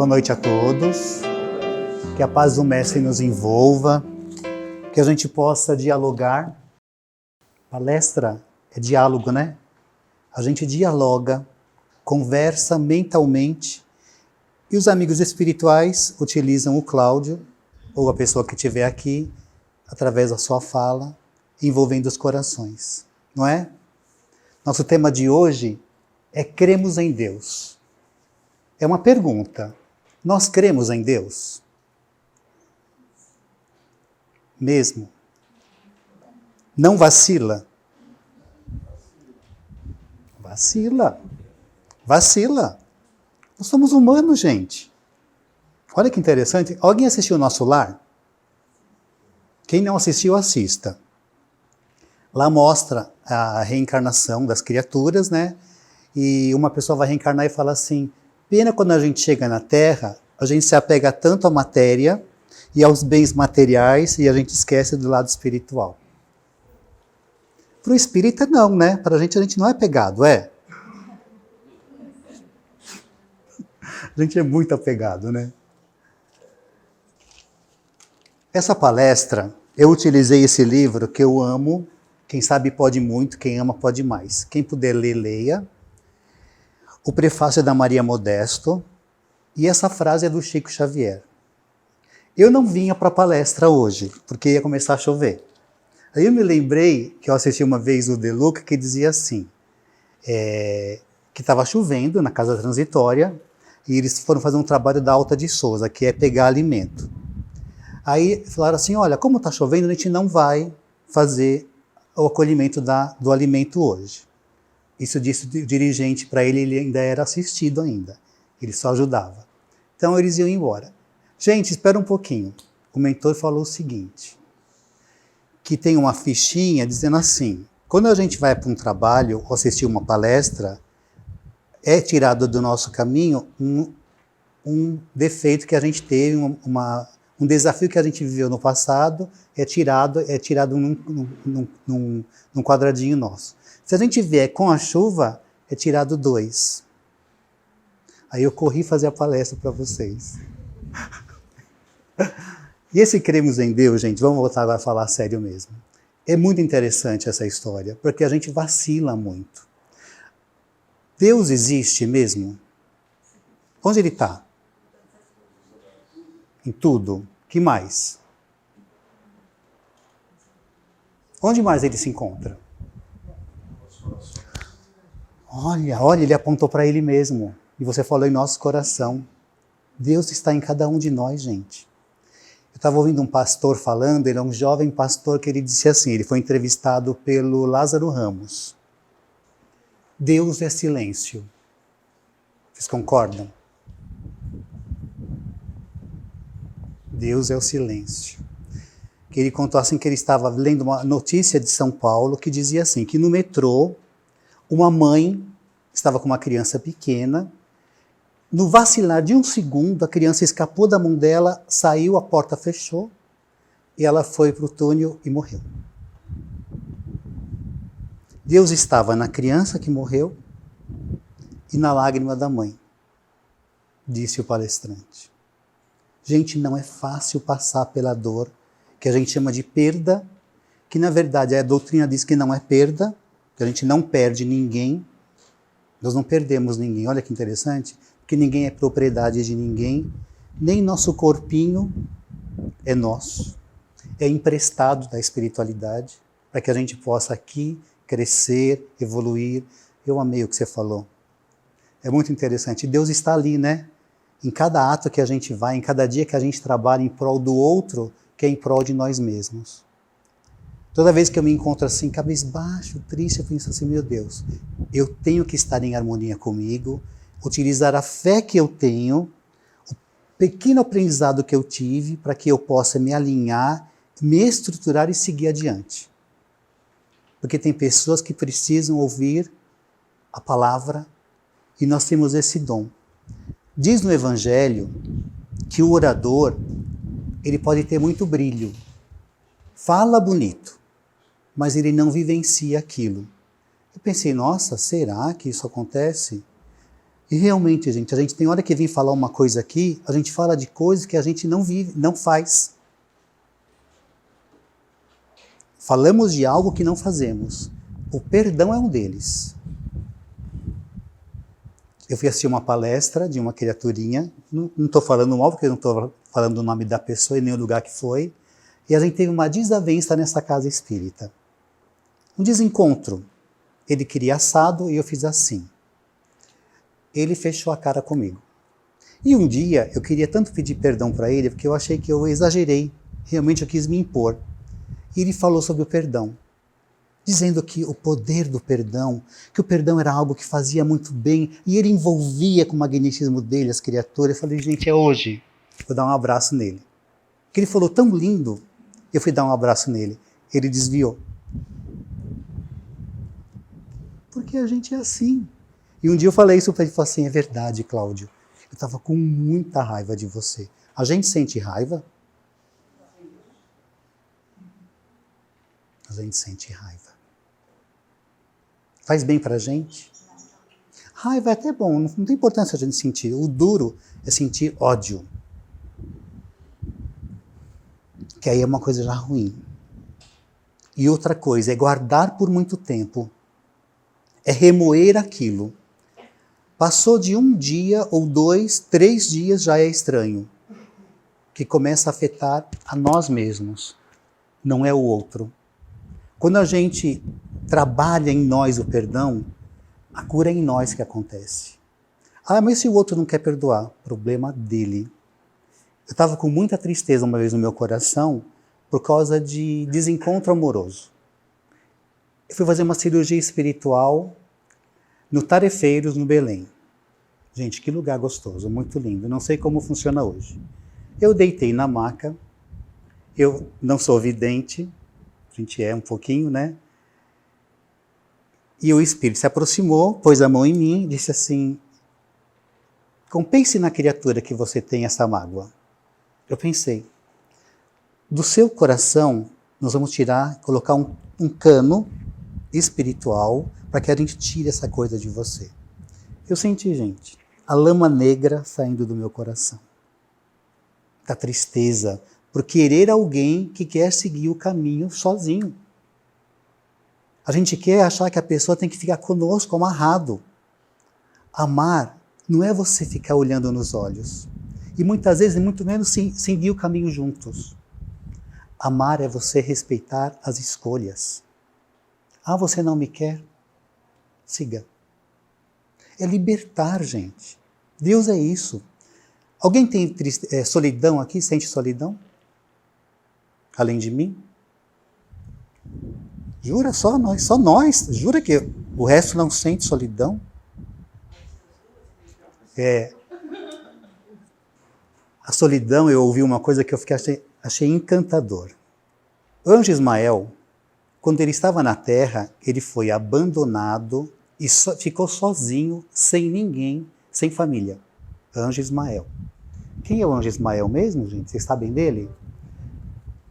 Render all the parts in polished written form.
Boa noite a todos. Que a paz do Mestre nos envolva, que a gente possa dialogar. Palestra é diálogo, né? A gente dialoga, conversa mentalmente e os amigos espirituais utilizam o Cláudio ou a pessoa que estiver aqui através da sua fala, envolvendo os corações, não é? Nosso tema de hoje é cremos em Deus. É uma pergunta. Nós cremos em Deus? Mesmo? Não vacila? Vacila. Vacila. Nós somos humanos, gente. Olha que interessante. Alguém assistiu o Nosso Lar? Quem não assistiu, assista. Lá mostra a reencarnação das criaturas, né? E uma pessoa vai reencarnar e fala assim: pena quando a gente chega na Terra, a gente se apega tanto à matéria e aos bens materiais e a gente esquece do lado espiritual. Para o espírita não, né? Para a gente não é pegado, é? A gente é muito apegado, né? Essa palestra, eu utilizei esse livro que eu amo. Quem sabe pode muito, quem ama pode mais. Quem puder ler, leia. O prefácio é da Maria Modesto e essa frase é do Chico Xavier. Eu não vinha para a palestra hoje, porque ia começar a chover. Aí eu me lembrei que eu assisti uma vez o De Luca que dizia assim, que estava chovendo na casa transitória e eles foram fazer um trabalho da Alta de Souza, que é pegar alimento. Aí falaram assim, olha, como está chovendo, a gente não vai fazer o acolhimento do alimento hoje. Isso disse o dirigente para ele, ele ainda era assistido ainda. Ele só ajudava. Então eles iam embora. Gente, espera um pouquinho. O mentor falou o seguinte, que tem uma fichinha dizendo assim, quando a gente vai para um trabalho ou assistir uma palestra, é tirado do nosso caminho um defeito que a gente teve, um desafio que a gente viveu no passado, é tirado num quadradinho nosso. Se a gente vier com a chuva, é tirado 2. Aí eu corri fazer a palestra para vocês. E esse cremos em Deus, gente, vamos voltar agora a falar sério mesmo. É muito interessante essa história, porque a gente vacila muito. Deus existe mesmo? Onde ele está? Em tudo. Que mais? Onde mais ele se encontra? Olha, ele apontou para ele mesmo. E você falou em nosso coração. Deus está em cada um de nós, gente. Eu estava ouvindo um pastor falando, ele é um jovem pastor que ele disse assim, ele foi entrevistado pelo Lázaro Ramos. Deus é silêncio. Vocês concordam? Deus é o silêncio. Que ele contou assim que ele estava lendo uma notícia de São Paulo que dizia assim, que no metrô, uma mãe estava com uma criança pequena, no vacilar de um segundo, a criança escapou da mão dela, saiu, a porta fechou, e ela foi para o túnel e morreu. Deus estava na criança que morreu e na lágrima da mãe, disse o palestrante. Gente, não é fácil passar pela dor, que a gente chama de perda, que na verdade a doutrina diz que não é perda, que a gente não perde ninguém, nós não perdemos ninguém, olha que interessante, porque ninguém é propriedade de ninguém, nem nosso corpinho é nosso, é emprestado da espiritualidade, para que a gente possa aqui crescer, evoluir. Eu amei o que você falou, é muito interessante, Deus está ali, né? Em cada ato que a gente vai, em cada dia que a gente trabalha em prol do outro, que é em prol de nós mesmos. Toda vez que eu me encontro assim, cabisbaixo, triste, eu penso assim, meu Deus, eu tenho que estar em harmonia comigo, utilizar a fé que eu tenho, o pequeno aprendizado que eu tive, para que eu possa me alinhar, me estruturar e seguir adiante. Porque tem pessoas que precisam ouvir a palavra e nós temos esse dom. Diz no Evangelho que o orador, ele pode ter muito brilho, fala bonito, mas ele não vivencia aquilo. Eu pensei, nossa, será que isso acontece? E realmente, gente, a gente tem hora que vem falar uma coisa aqui, a gente fala de coisas que a gente não vive, não faz. Falamos de algo que não fazemos. O perdão é um deles. Eu fui assistir uma palestra de uma criaturinha, não estou falando mal, porque eu não estou falando o nome da pessoa e nem o lugar que foi, e a gente teve uma desavença nessa casa espírita. Um desencontro. Ele queria assado e eu fiz assim. Ele fechou a cara comigo. E um dia eu queria tanto pedir perdão para ele, porque eu achei que eu exagerei, realmente eu quis me impor. E ele falou sobre o perdão, dizendo que o poder do perdão, que o perdão era algo que fazia muito bem, e ele envolvia com o magnetismo dele as criaturas. Eu falei, gente, é hoje, vou dar um abraço nele. Porque ele falou tão lindo, eu fui dar um abraço nele, ele desviou. Porque a gente é assim. E um dia eu falei isso para ele, ele falou assim, é verdade, Cláudio, eu estava com muita raiva de você. A gente sente raiva? A gente sente raiva. Faz bem pra gente? Raiva é até bom, não tem importância a gente sentir. O duro é sentir ódio. Que aí é uma coisa já ruim. E outra coisa é guardar por muito tempo. É remoer aquilo. Passou de um dia ou 2, 3 dias já é estranho. Que começa a afetar a nós mesmos. Não é o outro. Quando a gente trabalha em nós o perdão, a cura é em nós que acontece. Ah, mas se o outro não quer perdoar? Problema dele. Eu estava com muita tristeza uma vez no meu coração por causa de desencontro amoroso. Eu fui fazer uma cirurgia espiritual no Tarefeiros, no Belém. Gente, que lugar gostoso, muito lindo. Não sei como funciona hoje. Eu deitei na maca, eu não sou vidente, a gente é um pouquinho, né? E o Espírito se aproximou, pôs a mão em mim e disse assim, pense na criatura que você tem essa mágoa. Eu pensei, do seu coração nós vamos colocar um cano espiritual para que a gente tire essa coisa de você. Eu senti, gente, a lama negra saindo do meu coração. Da tristeza, por querer alguém que quer seguir o caminho sozinho. A gente quer achar que a pessoa tem que ficar conosco amarrado. Amar não é você ficar olhando nos olhos. E muitas vezes, muito menos, seguir o caminho juntos. Amar é você respeitar as escolhas. Ah, você não me quer? Siga. É libertar, gente. Deus é isso. Alguém tem solidão aqui? Sente solidão? Além de mim? Jura? Só nós. Jura que o resto não sente solidão? A solidão, eu ouvi uma coisa que eu achei encantador. Anjo Ismael, quando ele estava na Terra, ele foi abandonado e ficou sozinho, sem ninguém, sem família. Anjo Ismael. Quem é o Anjo Ismael mesmo, gente? Vocês sabem dele?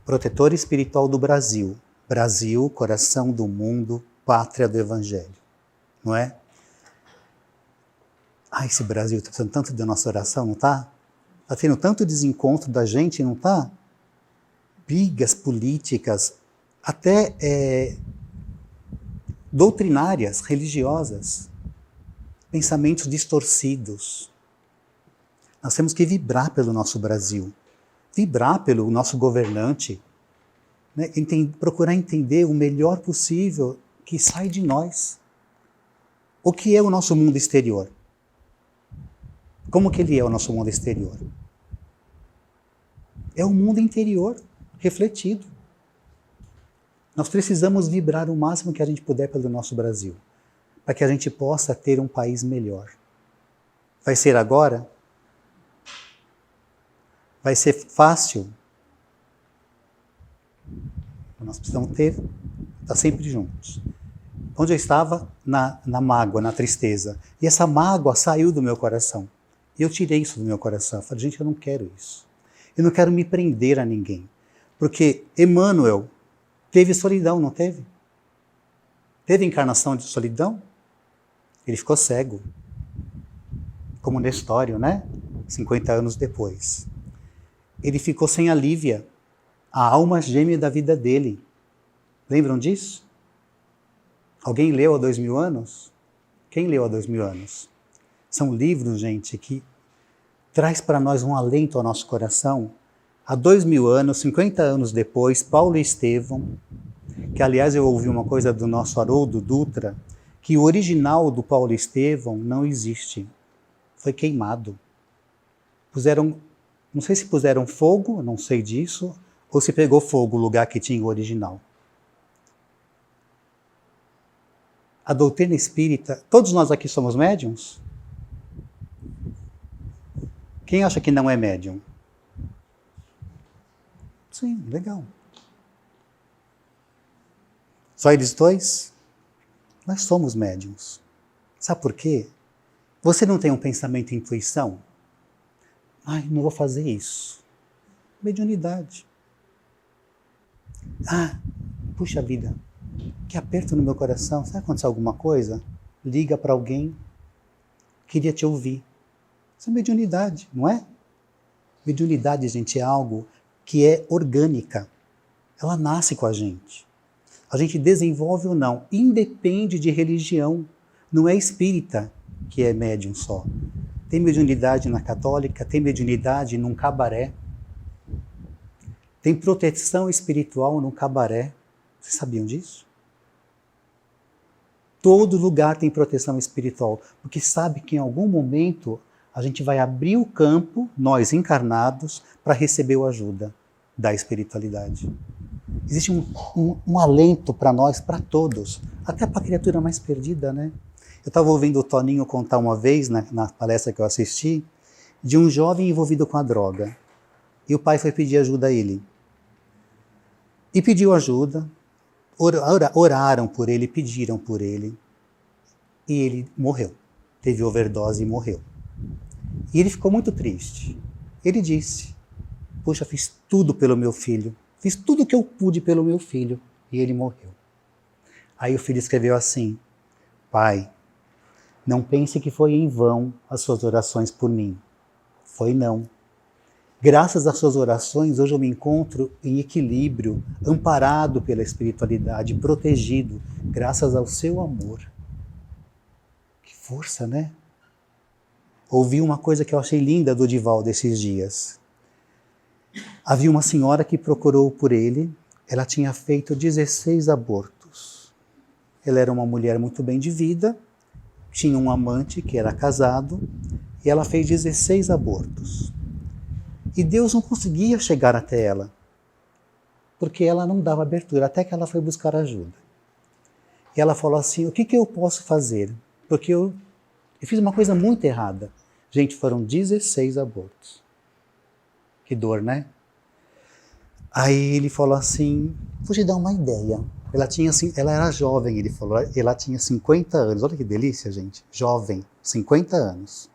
Protetor espiritual do Brasil. Brasil, coração do mundo, pátria do Evangelho. Não é? Ah, esse Brasil está precisando tanto da nossa oração, não está? Está tendo tanto desencontro da gente, não está? Brigas políticas, até doutrinárias, religiosas, pensamentos distorcidos. Nós temos que vibrar pelo nosso Brasil, vibrar pelo nosso governante, né? Procurar entender o melhor possível que sai de nós. O que é o nosso mundo exterior? Como que ele é o nosso mundo exterior? É o mundo interior refletido. Nós precisamos vibrar o máximo que a gente puder pelo nosso Brasil, para que a gente possa ter um país melhor. Vai ser agora? Vai ser fácil? Nós precisamos estar sempre juntos. Onde eu estava? Na mágoa, na tristeza. E essa mágoa saiu do meu coração. E eu tirei isso do meu coração. Eu falei, gente, eu não quero isso. Eu não quero me prender a ninguém. Porque Emmanuel teve solidão, não teve? Teve encarnação de solidão? Ele ficou cego. como Nestório, né? 50 anos depois. Ele ficou sem a Lívia, a alma gêmea da vida dele. Lembram disso? Alguém leu há 2000 anos? Quem leu há 2000 anos? São livros, gente, que traz para nós um alento ao nosso coração. Há 2000 anos, 50 anos depois, Paulo e Estevão, que aliás eu ouvi uma coisa do nosso Haroldo Dutra, que o original do Paulo e Estevão não existe. Foi queimado. Não sei se puseram fogo, não sei disso, ou se pegou fogo o lugar que tinha o original. A doutrina espírita, todos nós aqui somos médiums? Quem acha que não é médium? Sim, legal. Só eles dois? Nós somos médiums. Sabe por quê? Você não tem um pensamento e intuição? Ai, não vou fazer isso. Mediunidade. Puxa vida, que aperto no meu coração. Sabe acontecer alguma coisa? Liga para alguém. Queria te ouvir. Isso é mediunidade, não é? Mediunidade, gente, é algo que é orgânica. Ela nasce com a gente. A gente desenvolve ou não, independe de religião. Não é espírita que é médium só. Tem mediunidade na católica, tem mediunidade num cabaré. Tem proteção espiritual num cabaré. Vocês sabiam disso? Todo lugar tem proteção espiritual, porque sabe que em algum momento a gente vai abrir o campo, nós encarnados, para receber a ajuda da espiritualidade. Existe um alento para nós, para todos, até para a criatura mais perdida, né? Eu estava ouvindo o Toninho contar uma vez, na palestra que eu assisti, de um jovem envolvido com a droga. E o pai foi pedir ajuda a ele. E pediu ajuda, oraram por ele, pediram por ele. E ele morreu. Teve overdose e morreu. E ele ficou muito triste. Ele disse, puxa, fiz tudo pelo meu filho. Fiz tudo o que eu pude pelo meu filho. E ele morreu. Aí o filho escreveu assim, pai, não pense que foi em vão as suas orações por mim. Foi não. Graças às suas orações, hoje eu me encontro em equilíbrio, amparado pela espiritualidade, protegido, graças ao seu amor. Que força, né? Ouvi uma coisa que eu achei linda do Divaldo esses dias. Havia uma senhora que procurou por ele, ela tinha feito 16 abortos. Ela era uma mulher muito bem de vida, tinha um amante que era casado, e ela fez 16 abortos. E Deus não conseguia chegar até ela, porque ela não dava abertura, até que ela foi buscar ajuda. E ela falou assim, o que eu posso fazer? Porque eu fiz uma coisa muito errada. Gente, foram 16 abortos. Que dor, né? Aí ele falou assim, vou te dar uma ideia. Ela era jovem, ele falou, ela tinha 50 anos. Olha que delícia, gente. Jovem, 50 anos.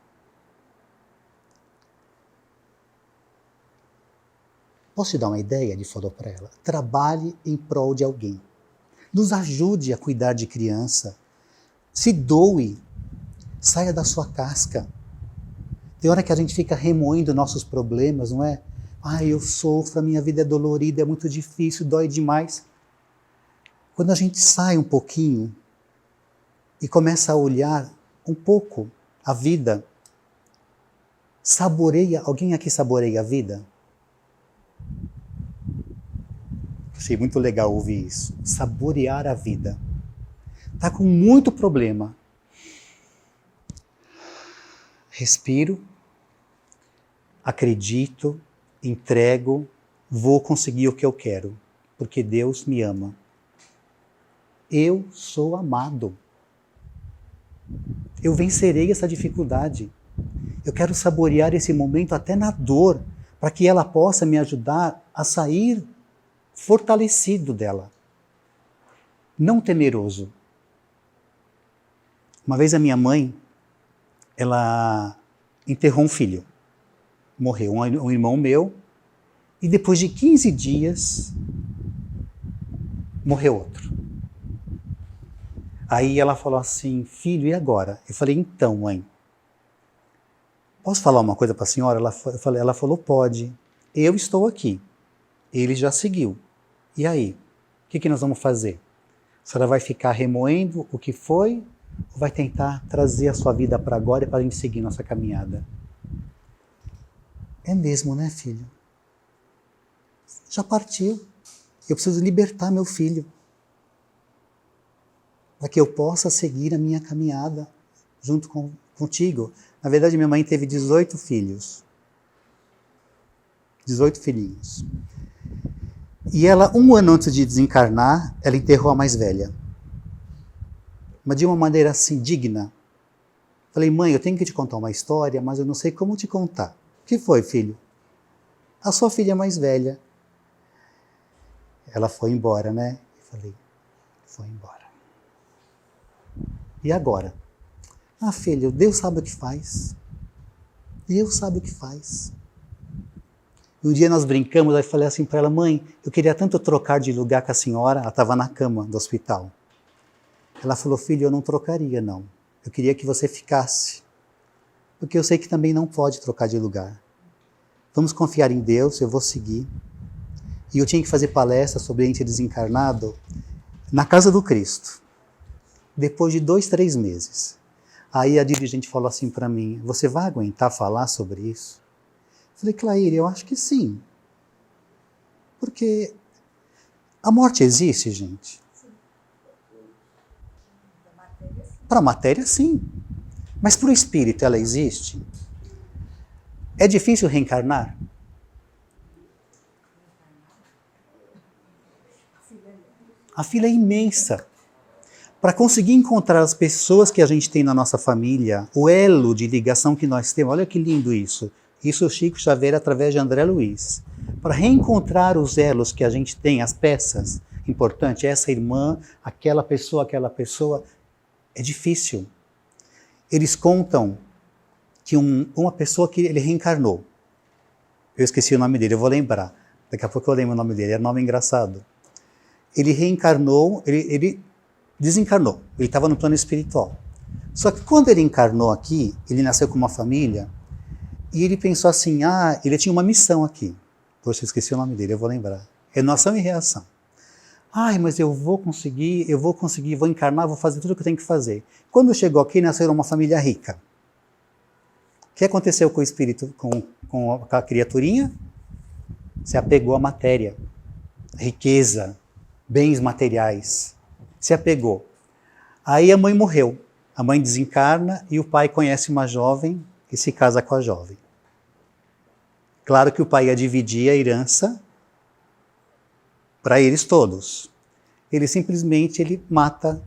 Posso te dar uma ideia? Ele falou para ela. Trabalhe em prol de alguém. Nos ajude a cuidar de criança. Se doe. Saia da sua casca. Tem hora que a gente fica remoendo nossos problemas, não é? Eu sofro, a minha vida é dolorida, é muito difícil, dói demais. Quando a gente sai um pouquinho e começa a olhar um pouco a vida, saboreia, alguém aqui saboreia a vida? Achei muito legal ouvir isso. Saborear a vida. Está com muito problema. Respiro, acredito, entrego, vou conseguir o que eu quero, porque Deus me ama. Eu sou amado. Eu vencerei essa dificuldade. Eu quero saborear esse momento até na dor, para que ela possa me ajudar a sair fortalecido dela. Não temeroso. Uma vez a minha mãe, ela enterrou um filho. Morreu um irmão meu, e depois de 15 dias, morreu outro. Aí ela falou assim, filho, e agora? Eu falei, então, mãe, posso falar uma coisa para a senhora? Ela falou, pode. Eu estou aqui. Ele já seguiu. E aí? O que nós vamos fazer? A senhora vai ficar remoendo o que foi ou vai tentar trazer a sua vida para agora e para a gente seguir nossa caminhada? É mesmo, né, filho? Já partiu. Eu preciso libertar meu filho para que eu possa seguir a minha caminhada junto contigo. Na verdade, minha mãe teve 18 filhos. 18 filhinhos. E ela, um ano antes de desencarnar, ela enterrou a mais velha. Mas de uma maneira assim, digna. Falei, mãe, eu tenho que te contar uma história, mas eu não sei como te contar. O que foi, filho? A sua filha mais velha. Ela foi embora, né? Eu falei, foi embora. E agora? Ah, filho, Deus sabe o que faz. Deus sabe o que faz. E um dia nós brincamos, aí eu falei assim para ela, mãe, eu queria tanto trocar de lugar com a senhora, ela estava na cama do hospital. Ela falou, filho, eu não trocaria, não. Eu queria que você ficasse. Porque eu sei que também não pode trocar de lugar. Vamos confiar em Deus, eu vou seguir. E eu tinha que fazer palestra sobre ente desencarnado na Casa do Cristo. Depois de 2, 3 meses. Aí a dirigente falou assim para mim, você vai aguentar falar sobre isso? Eu falei, Claire, eu acho que sim. Porque a morte existe, gente. Para a matéria, sim. Mas para o espírito, ela existe? É difícil reencarnar? A fila é imensa. Para conseguir encontrar as pessoas que a gente tem na nossa família, o elo de ligação que nós temos, olha que lindo isso. Isso o Chico Xavier através de André Luiz. Para reencontrar os elos que a gente tem, as peças, importante, essa irmã, aquela pessoa, é difícil. Eles contam que uma pessoa que ele reencarnou, eu esqueci o nome dele, eu vou lembrar, daqui a pouco eu lembro o nome dele, era um nome engraçado. Ele reencarnou, ele desencarnou, ele estava no plano espiritual. Só que quando ele encarnou aqui, ele nasceu com uma família, e ele pensou assim, ele tinha uma missão aqui. Poxa, eu esqueci o nome dele, eu vou lembrar. É ação e reação. Mas eu vou conseguir, vou encarnar, vou fazer tudo o que eu tenho que fazer. Quando chegou aqui, nasceu uma família rica. O que aconteceu com o espírito, com a criaturinha? Se apegou à matéria, riqueza, bens materiais. Se apegou. Aí a mãe morreu. A mãe desencarna e o pai conhece uma jovem e se casa com a jovem. Claro que o pai ia dividir a herança para eles todos. Ele simplesmente mata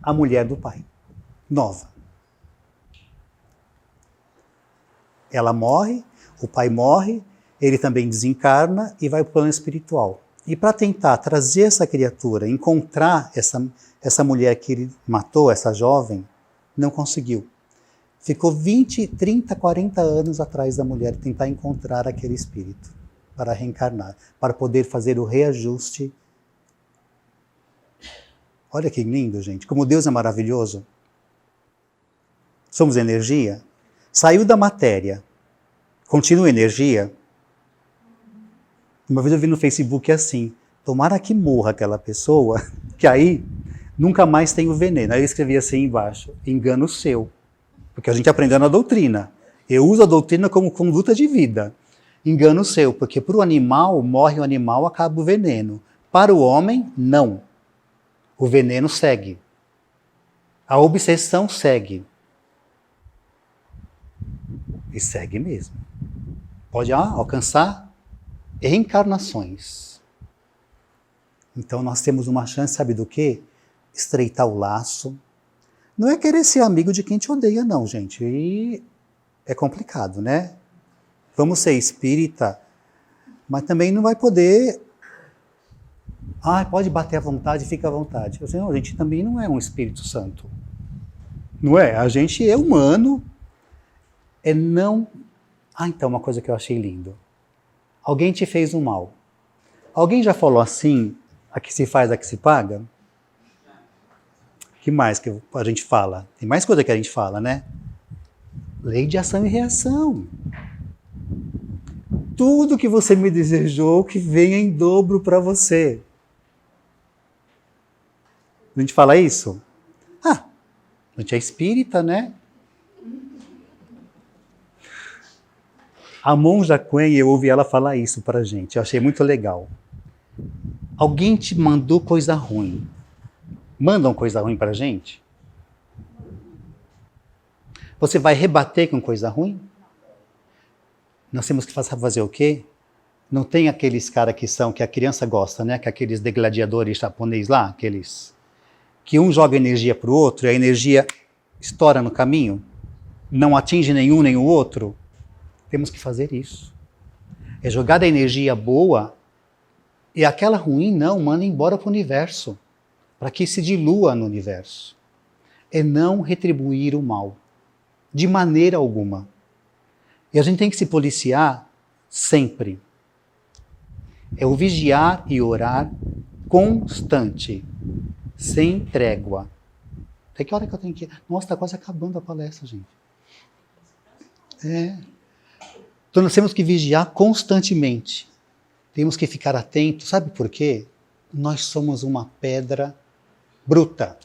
a mulher do pai, nova. Ela morre, o pai morre, ele também desencarna e vai para o plano espiritual. E para tentar trazer essa criatura, encontrar essa mulher que ele matou, essa jovem, não conseguiu. Ficou 20, 30, 40 anos atrás da mulher tentar encontrar aquele espírito para reencarnar, para poder fazer o reajuste. Olha que lindo, gente, como Deus é maravilhoso. Somos energia. Saiu da matéria, continua energia. Uma vez eu vi no Facebook assim, tomara que morra aquela pessoa, que aí nunca mais tem o veneno. Aí eu escrevi assim embaixo, engano seu. Porque a gente aprendeu na doutrina. Eu uso a doutrina como conduta de vida. Engano seu, porque para o animal, morre o animal, acaba o veneno. Para o homem, não. O veneno segue. A obsessão segue. E segue mesmo. Pode alcançar reencarnações. Então nós temos uma chance, sabe do quê? Estreitar o laço. Não é querer ser amigo de quem te odeia, não, gente. E é complicado, né? Vamos ser espírita, mas também não vai poder... pode bater à vontade, fica à vontade. Eu sei, não, a gente também não é um Espírito Santo. Não é? A gente é humano. É não... então, uma coisa que eu achei lindo. Alguém te fez um mal. Alguém já falou assim, a que se faz, a que se paga? que mais que a gente fala? Tem mais coisa que a gente fala, né? Lei de ação e reação. Tudo que você me desejou que venha em dobro para você. A gente fala isso? A gente é espírita, né? A monja Quen, eu ouvi ela falar isso para a gente. Eu achei muito legal. Alguém te mandou coisa ruim. Mandam coisa ruim para a gente? Você vai rebater com coisa ruim? Nós temos que fazer o quê? Não tem aqueles caras que a criança gosta, né? Que aqueles gladiadores japoneses lá, aqueles que um joga energia para o outro e a energia estoura no caminho, não atinge nenhum nem o outro. Temos que fazer isso. É jogar a energia boa e aquela ruim não, manda embora para o universo, para que se dilua no universo. É não retribuir o mal, de maneira alguma. E a gente tem que se policiar sempre. É o vigiar e orar constante, sem trégua. Até que hora que eu tenho que ir? Nossa, está quase acabando a palestra, gente. Então nós temos que vigiar constantemente. Temos que ficar atentos. Sabe por quê? Nós somos uma pedra bruta.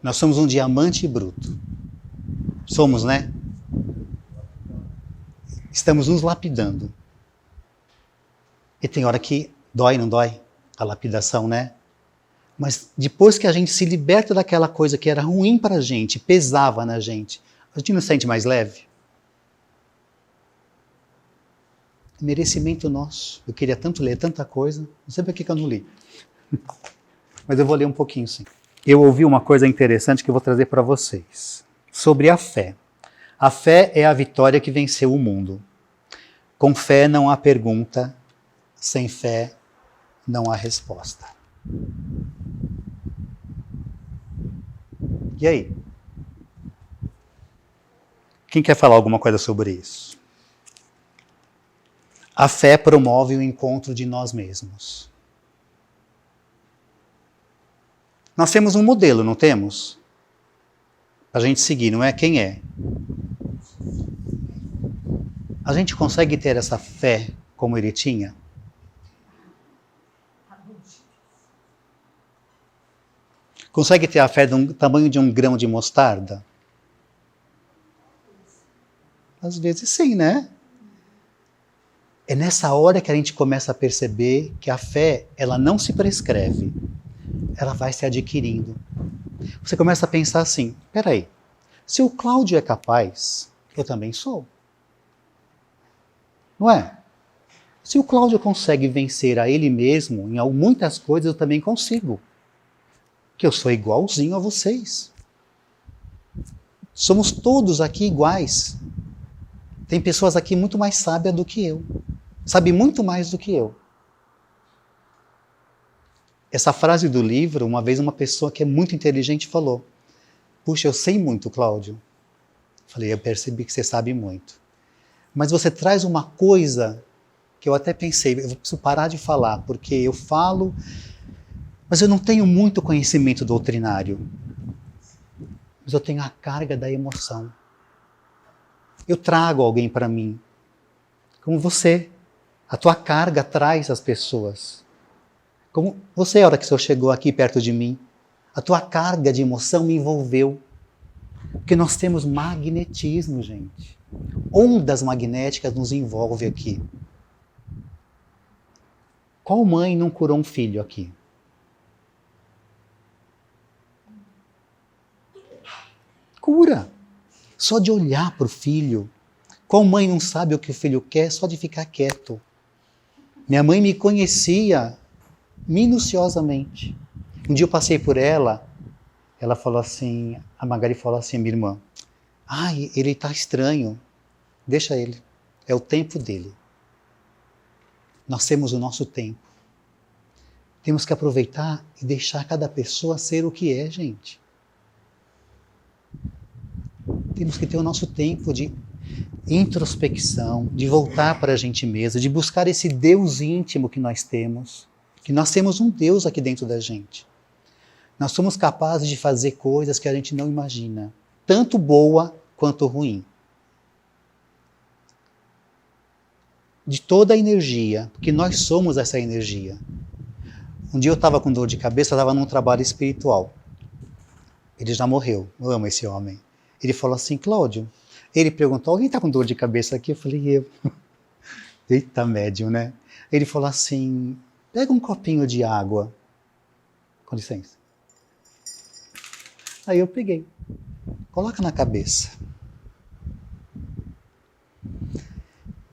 Nós somos um diamante bruto. Somos, né? Estamos nos lapidando. E tem hora que dói, não dói? A lapidação, né? Mas depois que a gente se liberta daquela coisa que era ruim para a gente, pesava na gente, a gente não se sente mais leve? Merecimento nosso. Eu queria tanto ler tanta coisa, não sei por que eu não li. Mas eu vou ler um pouquinho, sim. Eu ouvi uma coisa interessante que eu vou trazer para vocês. Sobre a fé. A fé é a vitória que venceu o mundo. Com fé não há pergunta, sem fé não há resposta. E aí? Quem quer falar alguma coisa sobre isso? A fé promove o encontro de nós mesmos. Nós temos um modelo, não temos? Para a gente seguir, não é? Quem é? A gente consegue ter essa fé como ele tinha? Consegue ter a fé do tamanho de um grão de mostarda? Às vezes sim, né? É nessa hora que a gente começa a perceber que a fé, ela não se prescreve. Ela vai se adquirindo. Você começa a pensar assim, peraí, se o Cláudio é capaz, eu também sou. Não é? Se o Cláudio consegue vencer a ele mesmo, em muitas coisas eu também consigo. Que eu sou igualzinho a vocês. Somos todos aqui iguais. Tem pessoas aqui muito mais sábias do que eu. Sabe muito mais do que eu. Essa frase do livro, uma vez uma pessoa que é muito inteligente falou: puxa, eu sei muito, Cláudio. Falei, eu percebi que você sabe muito. Mas você traz uma coisa que eu até pensei, eu preciso parar de falar, porque eu falo, mas eu não tenho muito conhecimento doutrinário. Mas eu tenho a carga da emoção. Eu trago alguém para mim, como você. A tua carga traz as pessoas. Como você, a hora que o Senhor chegou aqui perto de mim, a tua carga de emoção me envolveu. Porque nós temos magnetismo, gente. Ondas magnéticas nos envolvem aqui. Qual mãe não curou um filho aqui? Cura. Só de olhar para o filho. Qual mãe não sabe o que o filho quer só de ficar quieto? Minha mãe me conhecia minuciosamente. Um dia eu passei por ela, ela falou assim, a Magari falou assim, minha irmã, ai, ele está estranho, deixa ele, é o tempo dele. Nós temos o nosso tempo. Temos que aproveitar e deixar cada pessoa ser o que é, gente. Temos que ter o nosso tempo de introspecção, de voltar para a gente mesmo, de buscar esse Deus íntimo que nós temos. Que nós temos um Deus aqui dentro da gente. Nós somos capazes de fazer coisas que a gente não imagina, tanto boa quanto ruim. De toda a energia, porque nós somos essa energia. Um dia eu estava com dor de cabeça, eu estava num trabalho espiritual. Ele já morreu, eu amo esse homem. Ele falou assim, Cláudio, ele perguntou, alguém está com dor de cabeça aqui? Eu falei, eu. Eita, médium, né? Ele falou assim, pega um copinho de água. Com licença. Aí eu peguei. Coloca na cabeça.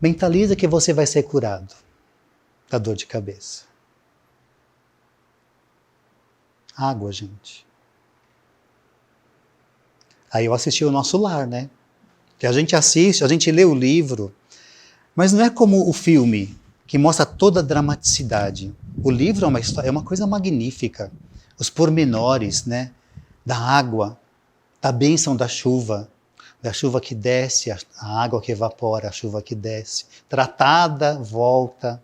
Mentaliza que você vai ser curado da dor de cabeça. Água, gente. Aí eu assisti o Nosso Lar, né? Que a gente assiste, a gente lê o livro, mas não é como o filme, que mostra toda a dramaticidade. O livro é uma história, é uma coisa magnífica. Os pormenores, né? Da água, da bênção da chuva que desce, a água que evapora, a chuva que desce, tratada, volta.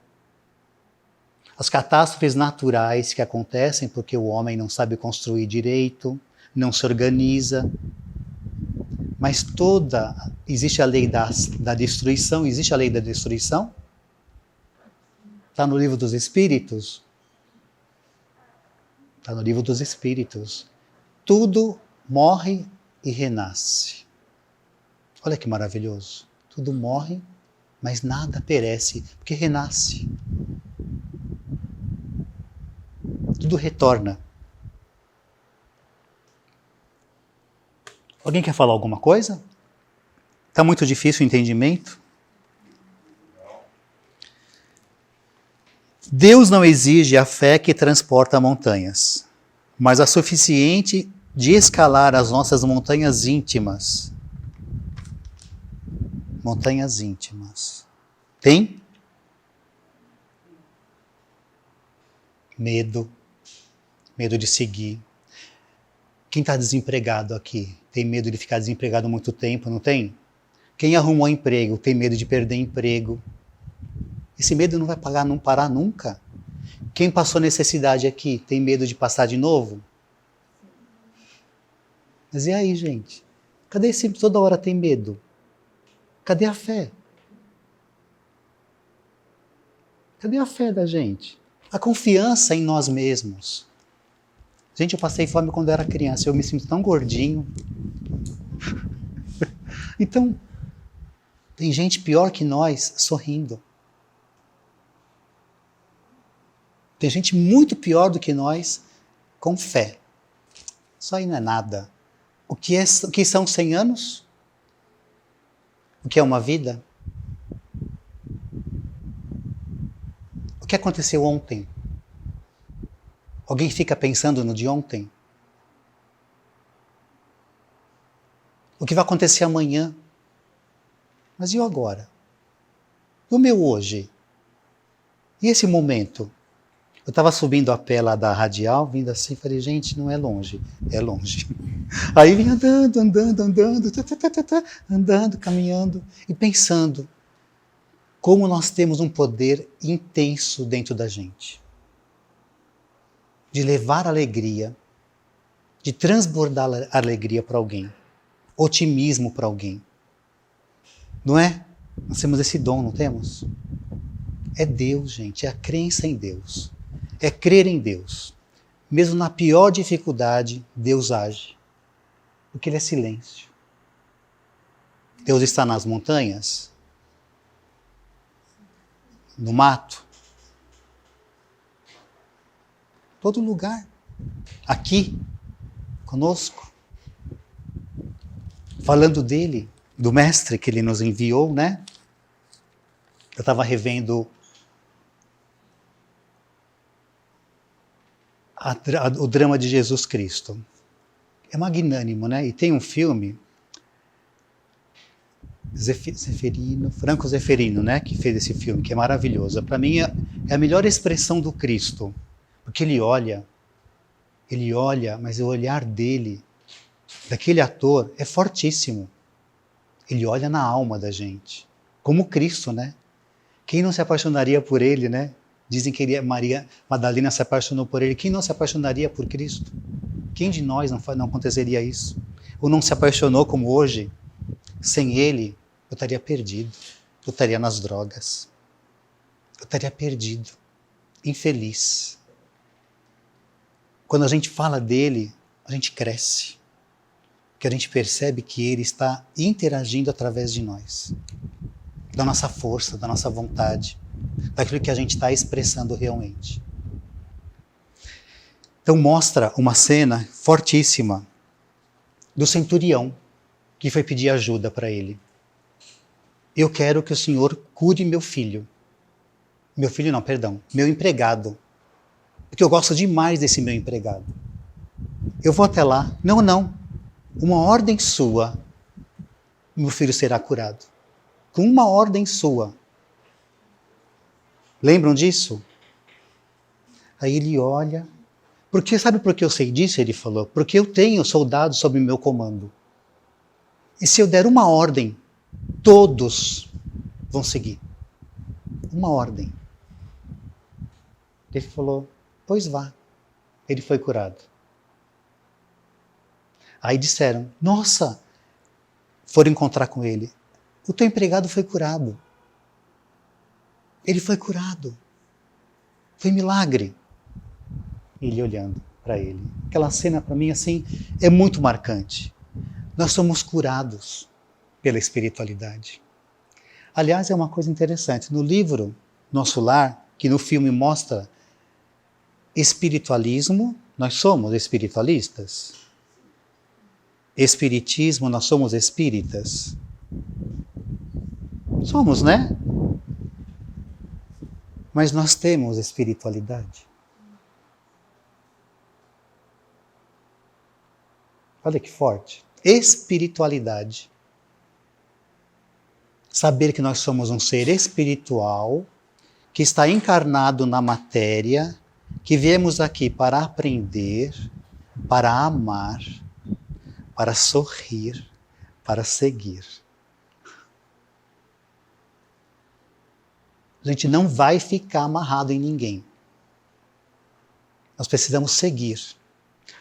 As catástrofes naturais que acontecem porque o homem não sabe construir direito, não se organiza. Mas existe a lei da destruição, existe a lei da destruição? Está no livro dos Espíritos? Está no livro dos Espíritos. Tudo morre e renasce. Olha que maravilhoso. Tudo morre, mas nada perece, porque renasce. Tudo retorna. Alguém quer falar alguma coisa? Está muito difícil o entendimento? Deus não exige a fé que transporta montanhas, mas a suficiente de escalar as nossas montanhas íntimas. Montanhas íntimas. Tem? Medo. Medo de seguir. Quem está desempregado aqui? Tem medo de ficar desempregado muito tempo, não tem? Quem arrumou emprego tem medo de perder emprego. Esse medo não vai parar nunca. Quem passou necessidade aqui tem medo de passar de novo? Mas e aí, gente? Cadê esse toda hora tem medo? Cadê a fé? Cadê a fé da gente? A confiança em nós mesmos. Gente, eu passei fome quando eu era criança, eu me sinto tão gordinho. Então, tem gente pior que nós sorrindo. Tem gente muito pior do que nós com fé. Isso aí não é nada. O que são 100 anos? O que é uma vida? O que aconteceu ontem? Alguém fica pensando no de ontem? O que vai acontecer amanhã? Mas e o agora? E o meu hoje? E esse momento? Eu estava subindo a pé lá da Radial, vindo assim, falei, gente, não é longe. É longe. Aí vim andando, caminhando e pensando como nós temos um poder intenso dentro da gente. De levar alegria, de transbordar alegria para alguém, otimismo para alguém. Não é? Nós temos esse dom, não temos? É Deus, gente, é a crença em Deus. É crer em Deus. Mesmo na pior dificuldade, Deus age. Porque Ele é silêncio. Deus está nas montanhas? No mato? Todo lugar. Aqui, conosco. Falando dele, do Mestre que Ele nos enviou, né? Eu estava revendo o drama de Jesus Cristo. É magnânimo, né? E tem um filme, Franco Zeffirino, né? Que fez esse filme, que é maravilhoso. Para mim é a melhor expressão do Cristo. Porque ele olha, mas o olhar dele, daquele ator, é fortíssimo. Ele olha na alma da gente. Como Cristo, né? Quem não se apaixonaria por ele, né? Dizem que Maria Madalena se apaixonou por ele. Quem não se apaixonaria por Cristo? Quem de nós não aconteceria isso? Ou não se apaixonou como hoje? Sem ele, eu estaria perdido. Eu estaria nas drogas. Eu estaria perdido. Infeliz. Quando a gente fala dele, a gente cresce. Porque a gente percebe que ele está interagindo através de nós. Da nossa força, da nossa vontade. Daquilo que a gente está expressando realmente. Então mostra uma cena fortíssima do centurião que foi pedir ajuda para ele. Eu quero que o Senhor cure meu filho. Meu filho não, perdão, meu empregado. Porque eu gosto demais desse meu empregado. Eu vou até lá. Não. Uma ordem sua, meu filho será curado. Com uma ordem sua. Lembram disso? Aí ele olha. Porque sabe por que eu sei disso? Ele falou. Porque eu tenho soldados sob meu comando. E se eu der uma ordem, todos vão seguir. Uma ordem. Ele falou, pois vá. Ele foi curado. Aí disseram, nossa, foram encontrar com ele. O teu empregado foi curado. Ele foi curado. Foi milagre. Ele olhando para ele. Aquela cena para mim assim é muito marcante. Nós somos curados pela espiritualidade. Aliás, é uma coisa interessante. No livro Nosso Lar, que no filme mostra espiritualismo, nós somos espiritualistas. Espiritismo, nós somos espíritas. Somos, né? Mas nós temos espiritualidade. Olha que forte. Espiritualidade. Saber que nós somos um ser espiritual, que está encarnado na matéria, que viemos aqui para aprender, para amar, para sorrir, para seguir. A gente não vai ficar amarrado em ninguém. Nós precisamos seguir.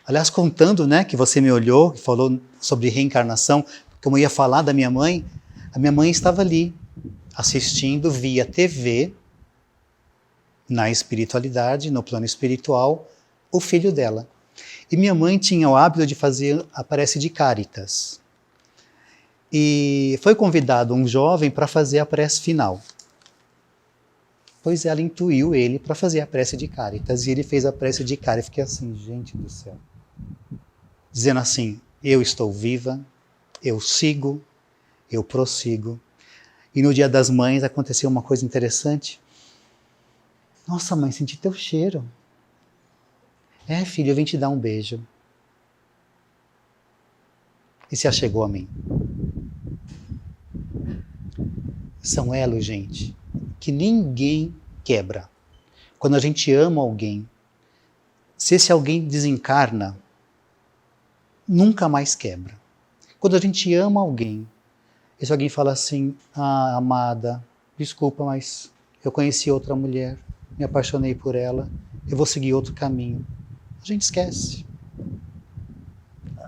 Aliás, contando, né, que você me olhou, falou sobre reencarnação, como eu ia falar da minha mãe, a minha mãe estava ali, assistindo via TV, na espiritualidade, no plano espiritual, o filho dela. E minha mãe tinha o hábito de fazer a prece de Cáritas. E foi convidado um jovem para fazer a prece final. Pois ela intuiu ele para fazer a prece de Cáritas. E ele fez a prece de Cáritas. Fiquei assim, gente do céu. Dizendo assim, eu estou viva, eu sigo, eu prossigo. E no Dia das Mães aconteceu uma coisa interessante. Nossa, mãe, senti teu cheiro. É, filho, eu vim te dar um beijo. E se achegou a mim. São elos, gente, que ninguém quebra. Quando a gente ama alguém, se esse alguém desencarna, nunca mais quebra. Quando a gente ama alguém, esse alguém fala assim, ah, amada, desculpa, mas eu conheci outra mulher, me apaixonei por ela, eu vou seguir outro caminho. A gente esquece.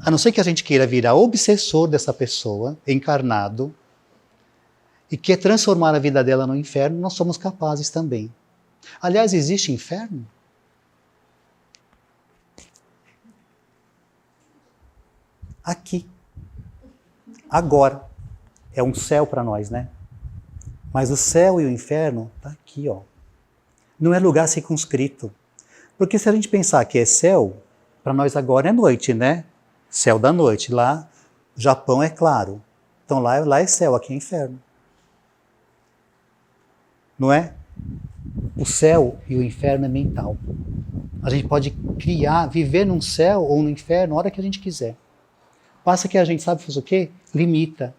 A não ser que a gente queira virar obsessor dessa pessoa, encarnado, e quer transformar a vida dela no inferno, nós somos capazes também. Aliás, existe inferno? Aqui. Agora. É um céu para nós, né? Mas o céu e o inferno está aqui, ó. Não é lugar circunscrito. Porque se a gente pensar que é céu, para nós agora é noite, né? Céu da noite. Lá, Japão é claro. Então lá é céu, aqui é inferno. Não é? O céu e o inferno é mental. A gente pode criar, viver num céu ou no inferno a hora que a gente quiser. Passa que a gente sabe fazer o quê? Limita.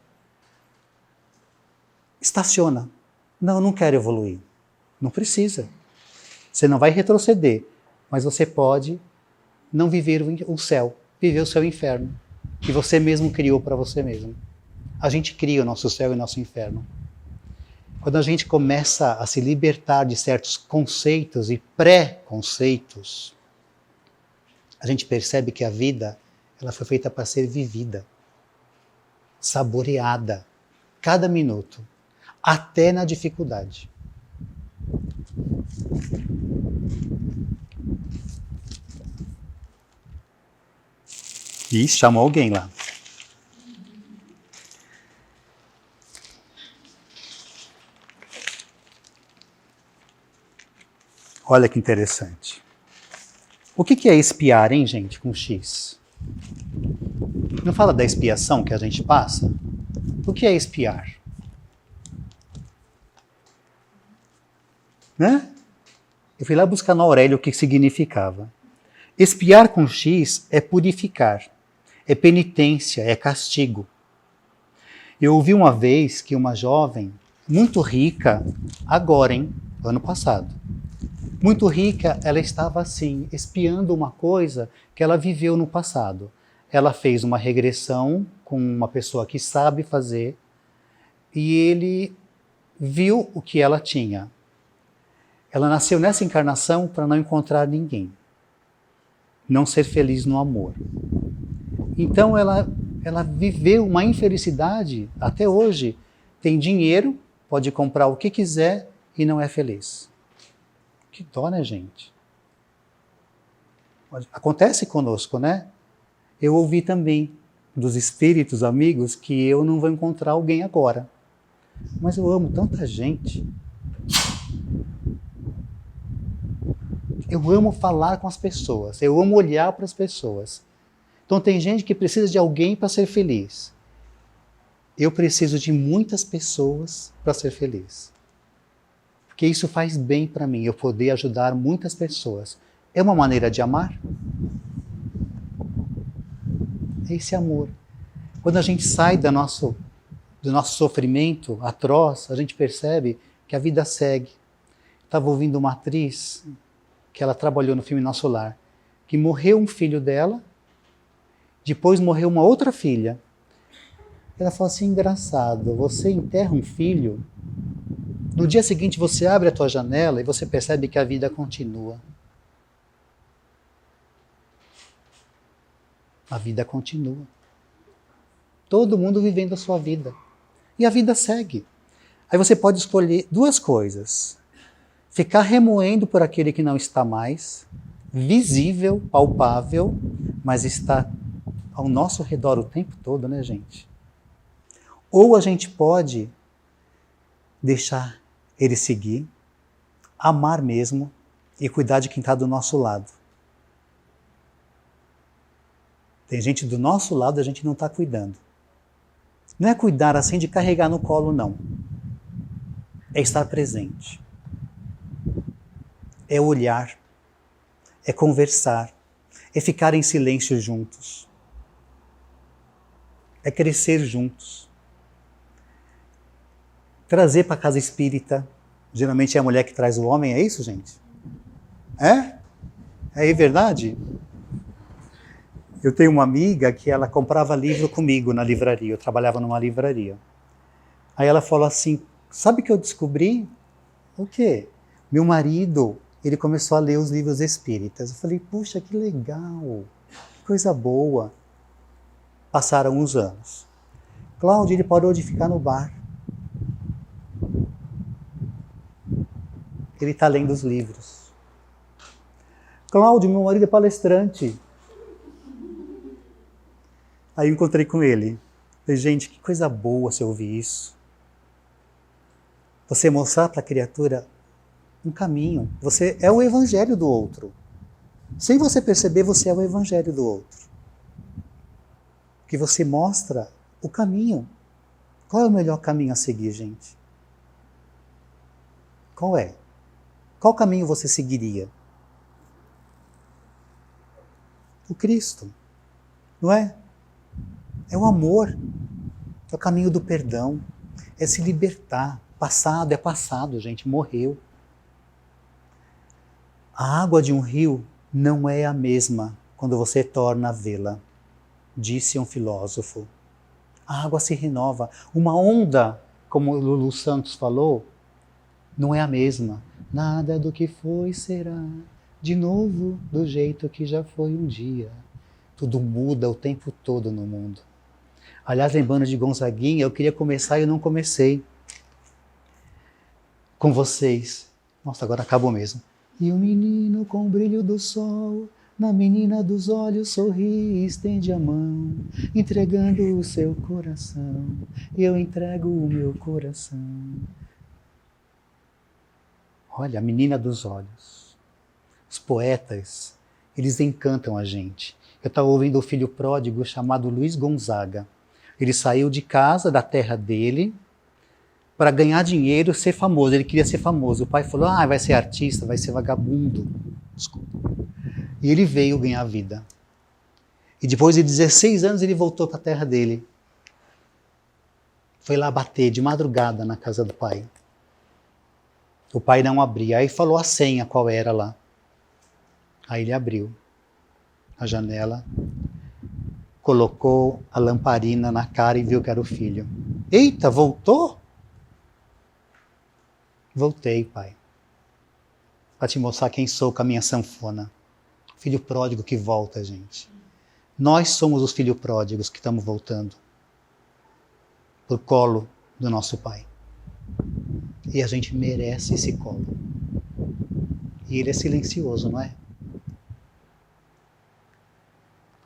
Estaciona. Não, eu não quero evoluir. Não precisa. Você não vai retroceder, mas você pode não viver o céu, viver o seu inferno, que você mesmo criou para você mesmo. A gente cria o nosso céu e o nosso inferno. Quando a gente começa a se libertar de certos conceitos e pré-conceitos, a gente percebe que a vida, ela foi feita para ser vivida, saboreada, cada minuto, até na dificuldade. Ih, chamou alguém lá. Olha que interessante. O que é expiar, hein, gente, com X? Não fala da expiação que a gente passa? O que é expiar? Né? Eu fui lá buscar na Aurélia o que significava. Expiar com X é purificar, é penitência, é castigo. Eu ouvi uma vez que uma jovem, muito rica, agora, hein, ano passado, muito rica, ela estava assim, expiando uma coisa que ela viveu no passado. Ela fez uma regressão com uma pessoa que sabe fazer e ele viu o que ela tinha. Ela nasceu nessa encarnação para não encontrar ninguém, não ser feliz no amor. Então ela viveu uma infelicidade até hoje. Tem dinheiro, pode comprar o que quiser e não é feliz. Que dó, né, gente? Acontece conosco, né? Eu ouvi também dos espíritos amigos que eu não vou encontrar alguém agora. Mas eu amo tanta gente. Eu amo falar com as pessoas. Eu amo olhar para as pessoas. Então tem gente que precisa de alguém para ser feliz. Eu preciso de muitas pessoas para ser feliz. Porque isso faz bem para mim, eu poder ajudar muitas pessoas. É uma maneira de amar? É esse amor. Quando a gente sai do nosso sofrimento atroz, a gente percebe que a vida segue. Estava ouvindo uma atriz, que ela trabalhou no filme Nosso Lar, que morreu um filho dela, depois morreu uma outra filha. Ela falou assim, engraçado, você enterra um filho, no dia seguinte você abre a tua janela e você percebe que a vida continua. A vida continua. Todo mundo vivendo a sua vida. E a vida segue. Aí você pode escolher duas coisas. Ficar remoendo por aquele que não está mais, visível, palpável, mas está ao nosso redor o tempo todo, né, gente? Ou a gente pode deixar ele seguir, amar mesmo e cuidar de quem está do nosso lado. Tem gente do nosso lado e a gente não está cuidando. Não é cuidar assim de carregar no colo, não. É estar presente. É olhar. É conversar. É ficar em silêncio juntos. É crescer juntos. Trazer para a casa espírita. Geralmente é a mulher que traz o homem, é isso, gente? É? É verdade? Eu tenho uma amiga que ela comprava livro comigo na livraria. Eu trabalhava numa livraria. Aí ela falou assim, sabe o que eu descobri? O quê? Meu marido, ele começou a ler os livros espíritas. Eu falei, puxa, que legal, que coisa boa. Passaram uns anos. Cláudio, ele parou de ficar no bar. Ele está lendo os livros. Cláudio, meu marido é palestrante. Aí eu encontrei com ele. Falei, gente, que coisa boa você ouvir isso. Você mostrar para a criatura um caminho. Você é o evangelho do outro. Sem você perceber, você é o evangelho do outro. Porque você mostra o caminho. Qual é o melhor caminho a seguir, gente? Qual é? Qual caminho você seguiria? O Cristo. Não é? É o amor. É o caminho do perdão. É se libertar. Passado é passado, gente. Morreu. A água de um rio não é a mesma quando você torna a vê-la, disse um filósofo. A água se renova. Uma onda, como o Lulu Santos falou, não é a mesma. Nada do que foi será. de novo do jeito que já foi um dia. Tudo muda o tempo todo no mundo. Aliás, lembrando de Gonzaguinha, eu queria começar e eu não comecei com vocês. Nossa, agora acabou mesmo. E o menino com o brilho do sol, na menina dos olhos sorri e estende a mão, entregando o seu coração. Eu entrego o meu coração. Olha, a menina dos olhos. Os poetas, eles encantam a gente. Eu estava ouvindo o filho pródigo chamado Luiz Gonzaga. Ele saiu de casa, da terra dele, para ganhar dinheiro, ser famoso. Ele queria ser famoso. O pai falou, vai ser artista, vai ser vagabundo. Desculpa. E ele veio ganhar vida. E depois de 16 anos ele voltou para a terra dele. Foi lá bater de madrugada na casa do pai. O pai não abria. Aí falou a senha, qual era lá. Aí ele abriu a janela, colocou a lamparina na cara e viu que era o filho. Eita, voltou? Voltei, pai. Para te mostrar quem sou com a minha sanfona. Filho pródigo que volta, gente. Nós somos os filhos pródigos que estamos voltando por colo do nosso pai. E a gente merece esse colo. E ele é silencioso, não é?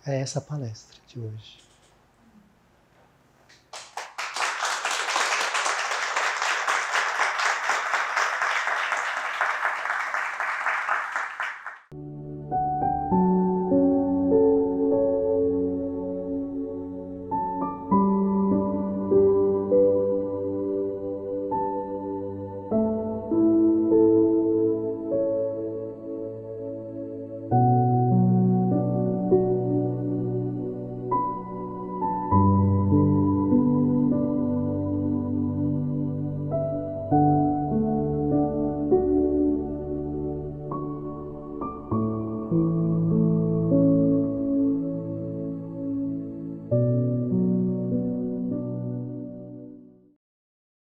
É essa a palestra de hoje.